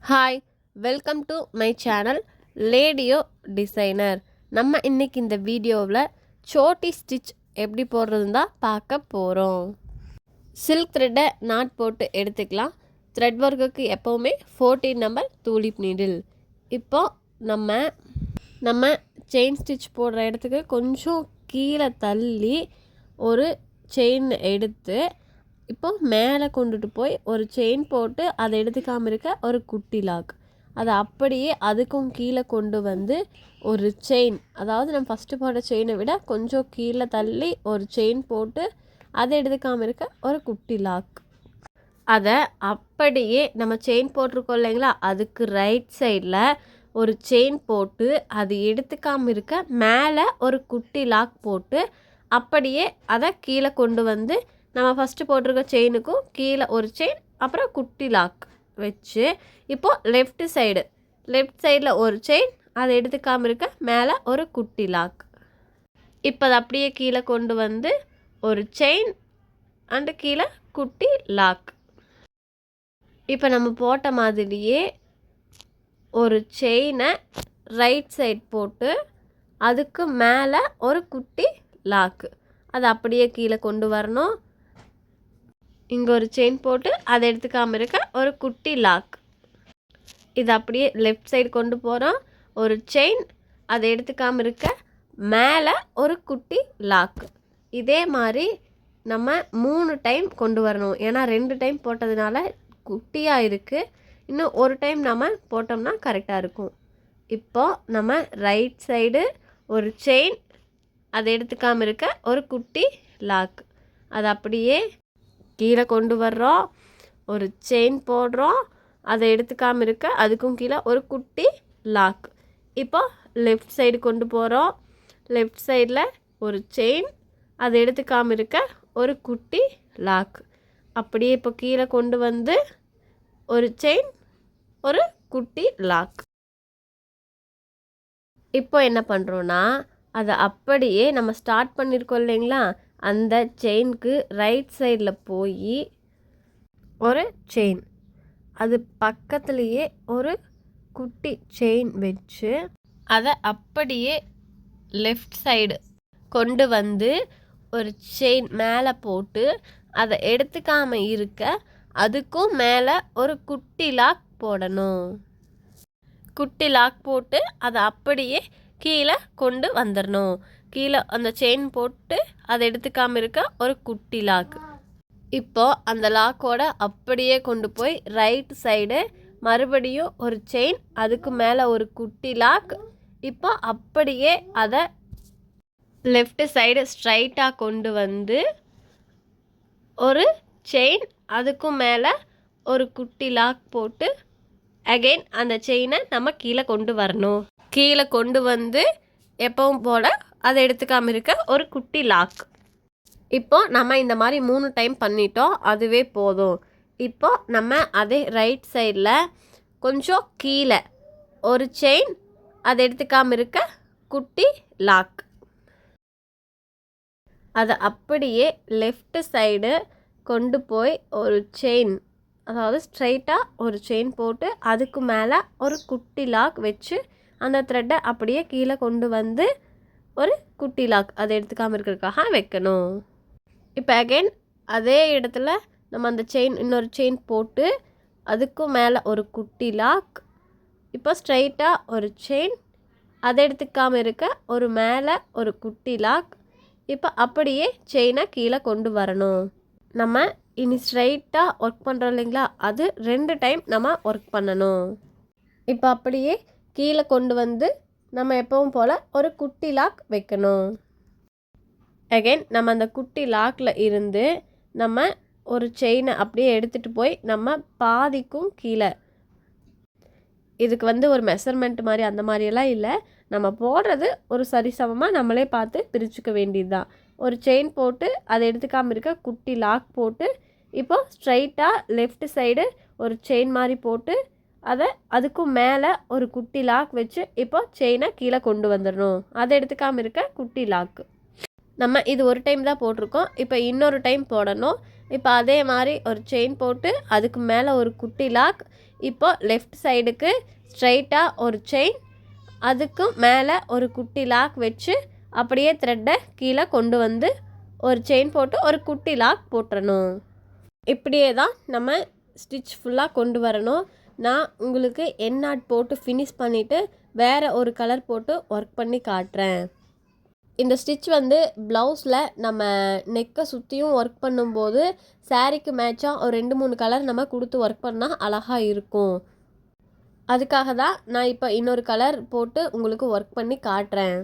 Hi, welcome to my channel லேடியோ designer. நம்ம இன்றைக்கி இந்த வீடியோவில் சோட்டி ஸ்டிச் எப்படி போடுறதுன்னு தான் பார்க்க போகிறோம். சில்க் த்ரெட்டை நாட் போட்டு எடுத்துக்கலாம். த்ரெட் ஒர்க்குக்கு எப்போவுமே 14 நம்பர் தூளிப் நீடில். இப்போ நம்ம செயின் ஸ்டிச் போடுற இடத்துக்கு கொஞ்சம் கீழே தள்ளி ஒரு செயின் எடுத்து இப்போ மேலே கொண்டுட்டு போய் ஒரு செயின் போட்டு அதை எடுத்துக்காமல் இருக்க ஒரு குட்டி லாக், அதை அப்படியே அதுக்கும் கீழே கொண்டு வந்து ஒரு செயின், அதாவது நம்ம ஃபஸ்ட்டு போட்ட செயினை விட கொஞ்சம் கீழே தள்ளி ஒரு செயின் போட்டு அதை எடுத்துக்காமல் இருக்க ஒரு குட்டி லாக், அதை அப்படியே நம்ம செயின் போட்டிருக்கோம் இல்லைங்களா, அதுக்கு ரைட் சைடில் ஒரு செயின் போட்டு அது எடுத்துக்காமல் இருக்க மேலே ஒரு குட்டி லாக் போட்டு அப்படியே அதை கீழே கொண்டு வந்து நம்ம ஃபஸ்ட்டு போட்டிருக்க செயினுக்கும் கீழே ஒரு செயின் அப்புறம் குட்டி லாக் வச்சு இப்போது லெஃப்ட் சைடில் ஒரு செயின் அதை எடுத்துக்காமல் இருக்க மேலே ஒரு குட்டி லாக், இப்போ அதை அப்படியே கீழே கொண்டு வந்து ஒரு செயின் அண்டு கீழே குட்டி லாக். இப்போ நம்ம போட்ட மாதிரியே ஒரு செயினை ரைட் சைட் போட்டு அதுக்கு மேலே ஒரு குட்டி லாக்கு, அதை அப்படியே கீழே கொண்டு வரணும். இங்கே ஒரு செயின் போட்டு அதை எடுத்துக்காமல் இருக்க ஒரு குட்டி லாக், இது அப்படியே லெஃப்ட் சைடு கொண்டு போகிறோம். ஒரு செயின் அதை எடுத்துக்காமல் இருக்க மேலே ஒரு குட்டி லாக். இதே மாதிரி நம்ம 3 டைம் கொண்டு வரணும். ஏன்னா 2 டைம் போட்டதுனால குட்டியாக இருக்குது. இன்னும் ஒரு டைம் நம்ம போட்டோம்னா கரெக்டாக இருக்கும். இப்போது நம்ம ரைட் சைடு ஒரு செயின் அதை எடுத்துக்காமல் இருக்க ஒரு குட்டி லாக், அதை அப்படியே கீழே கொண்டு வர்றோம். ஒரு செயின் போடுறோம், அதை எடுத்துக்காமல் இருக்க அதுக்கும் கீழே ஒரு குட்டி லாக். இப்போ லெஃப்ட் சைடு கொண்டு போகிறோம். லெஃப்ட் சைடில் ஒரு செயின் அதை எடுத்துக்காமல் இருக்க ஒரு குட்டி லாக், அப்படியே இப்போ கீழே கொண்டு வந்து ஒரு செயின் ஒரு குட்டி லாக். இப்போ என்ன பண்ணுறோன்னா அதை அப்படியே நம்ம ஸ்டார்ட் பண்ணியிருக்கோம் இல்லைங்களா, அந்த செயினுக்கு ரைட் சைடில் போய் ஒரு செயின், அது பக்கத்துலேயே ஒரு குட்டி செயின் வச்சு அதை அப்படியே லெஃப்ட் சைடு கொண்டு வந்து ஒரு செயின் மேலே போட்டு அதை எடுத்துக்காமல் இருக்க அதுக்கும் மேலே ஒரு குட்டி லாக் போடணும். குட்டி லாக் போட்டு அதை அப்படியே கீழே கொண்டு வந்துடணும். கீழே அந்த செயின் போட்டு அதை எடுத்துக்காமல் இருக்க ஒரு குட்டி லாக். இப்போது அந்த லாக்கோட அப்படியே கொண்டு போய் ரைட் சைடு மறுபடியும் ஒரு செயின், அதுக்கு மேலே ஒரு குட்டி லாக். இப்போ அப்படியே அதை லெஃப்ட் சைடு ஸ்ட்ரைட்டாக கொண்டு வந்து ஒரு செயின், அதுக்கும் மேலே ஒரு குட்டி லாக் போட்டு அகெயின் அந்த செயினை நம்ம கீழே கொண்டு வரணும். கீழே கொண்டு வந்து எப்பவும் போல் அதை எடுத்துக்காமல் இருக்க ஒரு குட்டி லாக். இப்போ நம்ம இந்த மாதிரி 3 டைம் பண்ணிட்டோம், அதுவே போதும். இப்போ நம்ம அதே ரைட் சைடில் கொஞ்சம் கீழே ஒரு செயின் அதை எடுத்துக்காமல் இருக்க குட்டி லாக், அதை அப்படியே லெஃப்ட் சைடு கொண்டு போய் ஒரு செயின், அதாவது ஸ்ட்ரைட்டாக ஒரு செயின் போட்டு அதுக்கு மேலே ஒரு குட்டி லாக் வச்சு அந்த த்ரெட்டை அப்படியே கீழே கொண்டு வந்து ஒரு குட்டி லாக் அதை எடுத்துக்காமல் இருக்கிறதுக்காக வைக்கணும். இப்போ அகெயின் அதே இடத்துல நம்ம அந்த செயின் இன்னொரு செயின் போட்டு அதுக்கும் மேலே ஒரு குட்டி லாக். இப்போ ஸ்ட்ரைட்டாக ஒரு செயின் அதை எடுத்துக்காமல் இருக்க ஒரு மேலே ஒரு குட்டி லாக். இப்போ அப்படியே செயினை கீழே கொண்டு வரணும். நம்ம இனி ஸ்ட்ரைட்டாக ஒர்க் பண்ணுறோம் இல்லைங்களா, அது 2 டைம் நம்ம ஒர்க் பண்ணணும். இப்போ அப்படியே கீழே கொண்டு வந்து நம்ம எப்பவும் போல் ஒரு குட்டி லாக் வைக்கணும். அகெயின் நம்ம அந்த குட்டி லாக்கில் இருந்து நம்ம ஒரு செயினை அப்படியே எடுத்துகிட்டு போய் நம்ம பாதிக்கும் கீழே, இதுக்கு ஒரு மெஷர்மெண்ட் மாதிரி அந்த மாதிரியெல்லாம் இல்லை, நம்ம போடுறது ஒரு சரிசமமாக நம்மளே பார்த்து பிரிச்சுக்க வேண்டியது தான். ஒரு செயின் போட்டு அதை எடுத்துக்காமல் இருக்க குட்டி லாக் போட்டு இப்போது ஸ்ட்ரைட்டாக லெஃப்ட் சைடு ஒரு செயின் மாதிரி போட்டு அதை அதுக்கும் மேலே ஒரு குட்டி லாக் வச்சு இப்போ செயினை கீழே கொண்டு வந்துடணும். அதை எடுத்துக்காமல் இருக்க குட்டி லாக்கு. நம்ம இது ஒரு டைம் தான் போட்டிருக்கோம், இப்போ இன்னொரு டைம் போடணும். இப்போ அதே மாதிரி ஒரு செயின் போட்டு அதுக்கு மேலே ஒரு குட்டி லாக். இப்போ லெஃப்ட் சைடுக்கு ஸ்ட்ரைட்டாக ஒரு செயின், அதுக்கு மேலே ஒரு குட்டி லாக் வச்சு அப்படியே த்ரெட்டை கீழே கொண்டு வந்து ஒரு செயின் போட்டு ஒரு குட்டி லாக் போட்டுறணும். இப்படியே தான் நம்ம ஸ்டிச் ஃபுல்லாக கொண்டு வரணும். நான் உங்களுக்கு என் நாட் போட்டு ஃபினிஷ் பண்ணிவிட்டு வேறு ஒரு கலர் போட்டு ஒர்க் பண்ணி காட்டுறேன். இந்த ஸ்டிச் வந்து ப்ளவுஸில் நம்ம நெக்கை சுற்றியும் ஒர்க் பண்ணும்போது சாரீக்கு மேட்சாக ஒரு 2-3 கலர் நம்ம கொடுத்து ஒர்க் பண்ணால் அழகாக இருக்கும். அதுக்காக தான் நான் இப்போ இன்னொரு கலர் போட்டு உங்களுக்கு ஒர்க் பண்ணி காட்டுறேன்.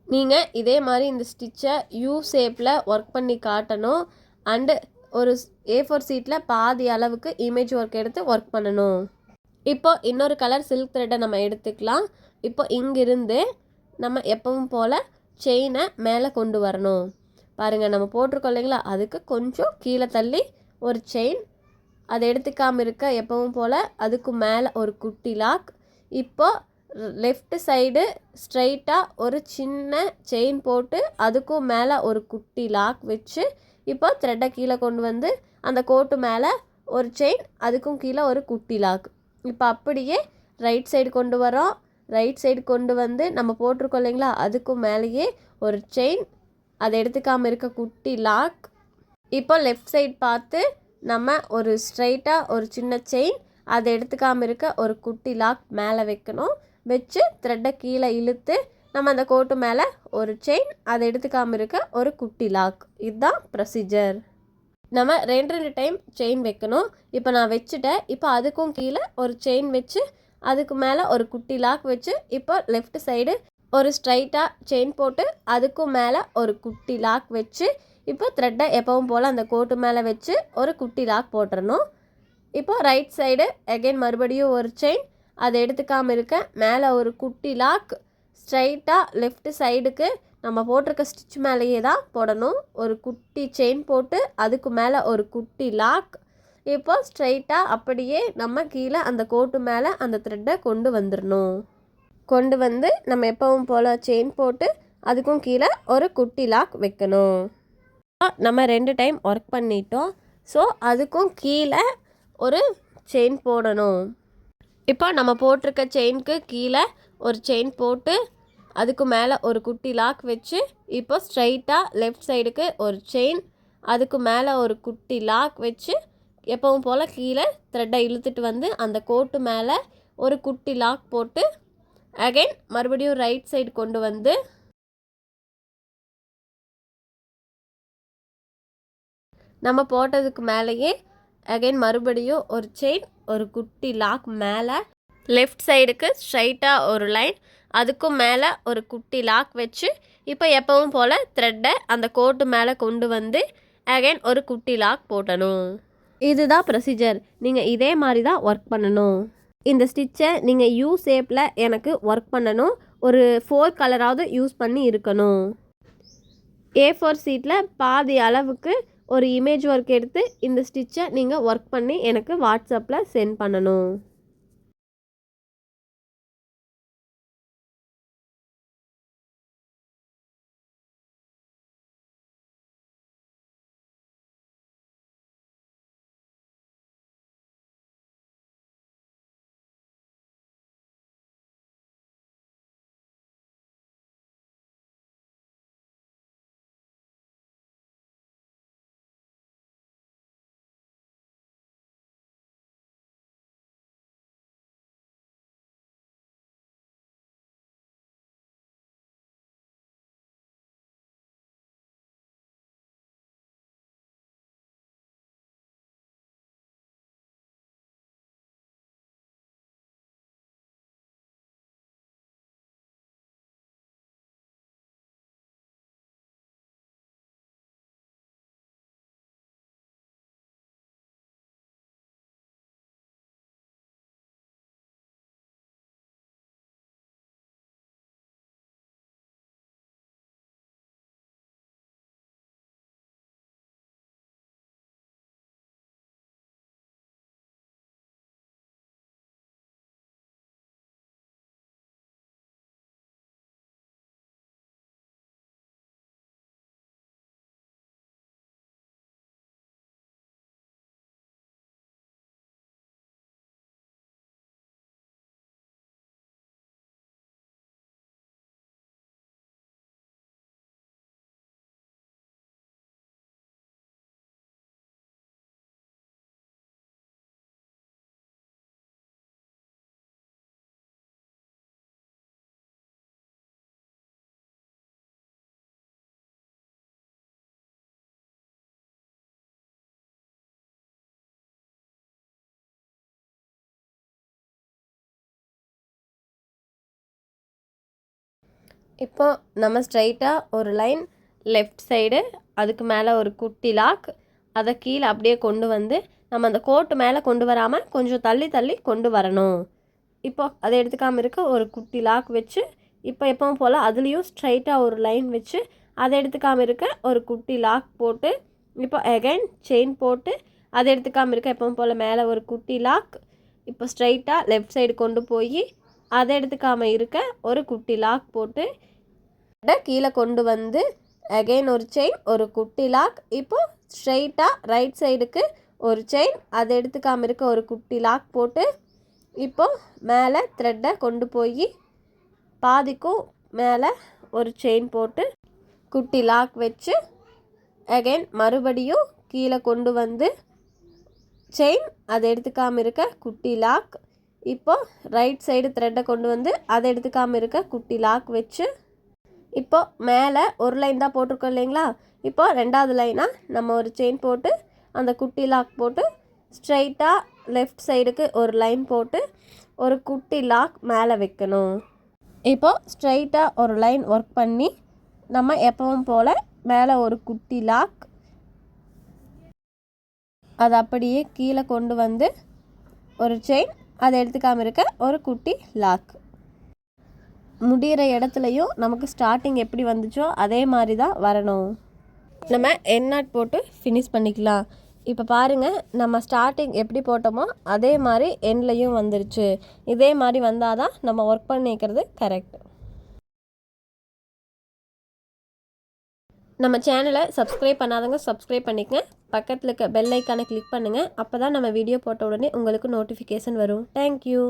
நீங்கள் இதே மாதிரி இந்த ஸ்டிச்சை யூ ஷேப்பில் ஒர்க் பண்ணி காட்டணும். அண்டு ஒரு A4 சீட்டில் பாதி அளவுக்கு இமேஜ் ஒர்க் எடுத்து ஒர்க் பண்ணணும். இப்போ இன்னொரு கலர் சில்க் த்ரெட்டை நம்ம எடுத்துக்கலாம். இப்போ இங்கிருந்து நம்ம எப்பவும் போல் செயினை மேலே கொண்டு வரணும். பாருங்கள், நம்ம போட்டிருக்கோம் இல்லைங்களா, அதுக்கு கொஞ்சம் கீழே தள்ளி ஒரு செயின், அதை எடுத்துக்காமல் இருக்க எப்பவும் போல் அதுக்கு மேலே ஒரு குட்டி லாக். இப்போ லெஃப்ட் சைடு ஸ்ட்ரைட்டாக ஒரு சின்ன செயின் போட்டு அதுக்கும் மேலே ஒரு குட்டி லாக் வச்சு இப்போ த்ரெட்டை கீழே கொண்டு வந்து அந்த கோட்டு மேலே ஒரு செயின், அதுக்கும் கீழே ஒரு குட்டி லாக். இப்போ அப்படியே ரைட் சைடு கொண்டு வரோம். ரைட் சைடு கொண்டு வந்து நம்ம போட்டிருக்கோம் இல்லைங்களா, அதுக்கும் மேலேயே ஒரு செயின், அதை எடுத்துக்காமல் இருக்க குட்டி லாக். இப்போ லெஃப்ட் சைடு பார்த்து நம்ம ஒரு ஸ்ட்ரைட்டாக ஒரு சின்ன செயின், அதை எடுத்துக்காமல் இருக்க ஒரு குட்டி லாக் மேலே வைக்கணும். வச்சு த்ரெட்டை கீழே இழுத்து நம்ம அந்த கோட்டு மேலே ஒரு செயின், அதை எடுத்துக்காமல் இருக்க ஒரு குட்டி லாக். இதுதான் ப்ரொசீஜர். நம்ம 2 டைம் செயின் வைக்கணும். இப்போ நான் வச்சுட்டேன். இப்போ அதுக்கும் கீழே ஒரு செயின் வச்சு அதுக்கு மேலே ஒரு குட்டி லாக் வச்சு இப்போ லெஃப்ட் சைடு ஒரு ஸ்ட்ரைட்டாக செயின் போட்டு அதுக்கும் மேலே ஒரு குட்டி லாக் வச்சு இப்போ த்ரெட்டை எப்பவும் போல் அந்த கோட்டு மேலே வச்சு ஒரு குட்டி லாக் போட்டுறணும். இப்போ ரைட் சைடு அகெயின் மறுபடியும் ஒரு செயின், அதை எடுத்துக்காமல் இருக்க மேலே ஒரு குட்டி லாக். ஸ்ட்ரைட்டாக லெஃப்ட் சைடுக்கு நம்ம போட்டிருக்க ஸ்டிச் மேலேயே தான் போடணும். ஒரு குட்டி செயின் போட்டு அதுக்கு மேலே ஒரு குட்டி லாக். இப்போ ஸ்ட்ரைட்டாக அப்படியே நம்ம கீழே அந்த கோட்டு மேலே அந்த த்ரெட்டை கொண்டு வந்துடணும். கொண்டு வந்து நம்ம எப்பவும் போல் செயின் போட்டு அதுக்கும் கீழே ஒரு குட்டி லாக் வைக்கணும். நம்ம 2 டைம் ஒர்க் பண்ணிட்டோம். ஸோ அதுக்கும் கீழே ஒரு செயின் போடணும். இப்போ நம்ம போட்டிருக்க செயினுக்கு கீழே ஒரு செயின் போட்டு அதுக்கு மேலே ஒரு குட்டி லாக் வச்சு இப்போ ஸ்ட்ரைட்டாக லெஃப்ட் சைடுக்கு ஒரு செயின், அதுக்கு மேலே ஒரு குட்டி லாக் வச்சு எப்பவும் போல் கீழே த்ரெட்டை இழுத்துட்டு வந்து அந்த கோட்டு மேலே ஒரு குட்டி லாக் போட்டு அகைன் மறுபடியும் ரைட் சைடு கொண்டு வந்து நம்ம போட்டதுக்கு மேலேயே அகைன் மறுபடியும் ஒரு செயின், ஒரு குட்டி லாக் மேலே லெஃப்ட் சைடுக்கு ஸ்ட்ரைட்டாக ஒரு லைன், அதுக்கும் மேலே ஒரு குட்டி லாக் வச்சு இப்போ எப்பவும் போல் த்ரெட்டை அந்த கோட்டு மேலே கொண்டு வந்து அகைன் ஒரு குட்டி லாக் போடணும். இதுதான் ப்ரொசீஜர். நீங்கள் இதே மாதிரி தான் ஒர்க் பண்ணணும். இந்த ஸ்டிச்சை நீங்கள் யூ ஷேப்பில் எனக்கு ஒர்க் பண்ணணும். ஒரு 4 கலராவது யூஸ் பண்ணி இருக்கணும். A4 சீட்டில் பாதி அளவுக்கு ஒரு இமேஜ் ஒர்க் எடுத்து இந்த ஸ்டிச்சை நீங்கள் ஒர்க் பண்ணி எனக்கு வாட்ஸ்அப்பில் சென்ட் பண்ணணும். இப்போ நம்ம ஸ்ட்ரைட்டாக ஒரு லைன் லெஃப்ட் சைடு, அதுக்கு மேலே ஒரு குட்டி லாக், அதை கீழே அப்படியே கொண்டு வந்து நம்ம அந்த கோட்டு மேலே கொண்டு வராமல் கொஞ்சம் தள்ளி தள்ளி கொண்டு வரணும். இப்போ அதை எடுத்துக்காமல் இருக்க ஒரு குட்டி லாக் வச்சு, இப்போ எப்பவும் போல் அதுலேயும் ஸ்ட்ரைட்டாக ஒரு லைன் வச்சு அதை எடுத்துக்காமல் இருக்க ஒரு குட்டி லாக் போட்டு, இப்போ அகைன் செயின் போட்டு அதை எடுத்துக்காமல் இருக்க எப்பவும் போல் மேலே ஒரு குட்டி லாக், இப்போ ஸ்ட்ரைட்டாக லெஃப்ட் சைடு கொண்டு போய் அதை எடுத்துக்காமல் இருக்க ஒரு குட்டி லாக் போட்டு கீழே கொண்டு வந்து அகைன் ஒரு செயின், ஒரு குட்டி லாக், இப்போ ஸ்ட்ரைட்டாக ரைட் சைடுக்கு ஒரு செயின், அதை எடுத்துக்காமல் இருக்க ஒரு குட்டி லாக் போட்டு, இப்போ மேலே த்ரெட்டை கொண்டு போய் பாதிக்கும் மேலே ஒரு செயின் போட்டு குட்டி லாக் வச்சு அகைன் மறுபடியும் கீழே கொண்டு வந்து செயின், அதை எடுத்துக்காமல் இருக்க குட்டி லாக், இப்போ ரைட் சைடு த்ரெட்டை கொண்டு வந்து அதை எடுத்துக்காமல் இருக்க குட்டி லாக் வச்சு, இப்போ மேலே ஒரு லைன் தான் போட்டிருக்கோம் இல்லைங்களா, இப்போ ரெண்டாவது லைனாக நம்ம ஒரு செயின் போட்டு அந்த குட்டி லாக் போட்டு ஸ்ட்ரைட்டாக லெஃப்ட் சைடுக்கு ஒரு லைன் போட்டு ஒரு குட்டி லாக் மேலே வைக்கணும். இப்போ ஸ்ட்ரைட்டாக ஒரு லைன் ஒர்க் பண்ணி நம்ம எப்பவும் போல் மேலே ஒரு குட்டி லாக், அதை அப்படியே கீழே கொண்டு வந்து ஒரு செயின், அதை எடுத்துக்காமல் இருக்க ஒரு குட்டி லாக். முடிகிற இடத்துலையும் நமக்கு ஸ்டார்டிங் எப்படி வந்துச்சோ அதே மாதிரி தான் வரணும். நம்ம எண்ட் நாட் போட்டு ஃபினிஷ் பண்ணிக்கலாம். இப்போ பாருங்கள், நம்ம ஸ்டார்டிங் எப்படி போட்டோமோ அதே மாதிரி எண்ட்லையும் வந்துருச்சு. இதே மாதிரி வந்தால் தான் நம்ம ஒர்க் பண்ணிக்கிறது கரெக்ட். நம்ம சேனலை சப்ஸ்கிரைப் பண்ணாதவங்க சப்ஸ்கிரைப் பண்ணிக்கங்க. பக்கத்தில் இருக்க பெல் ஐக்கானை கிளிக் பண்ணுங்கள். அப்போ தான் நம்ம வீடியோ போட்ட உடனே உங்களுக்கு நோட்டிஃபிகேஷன் வரும். தேங்க்யூ.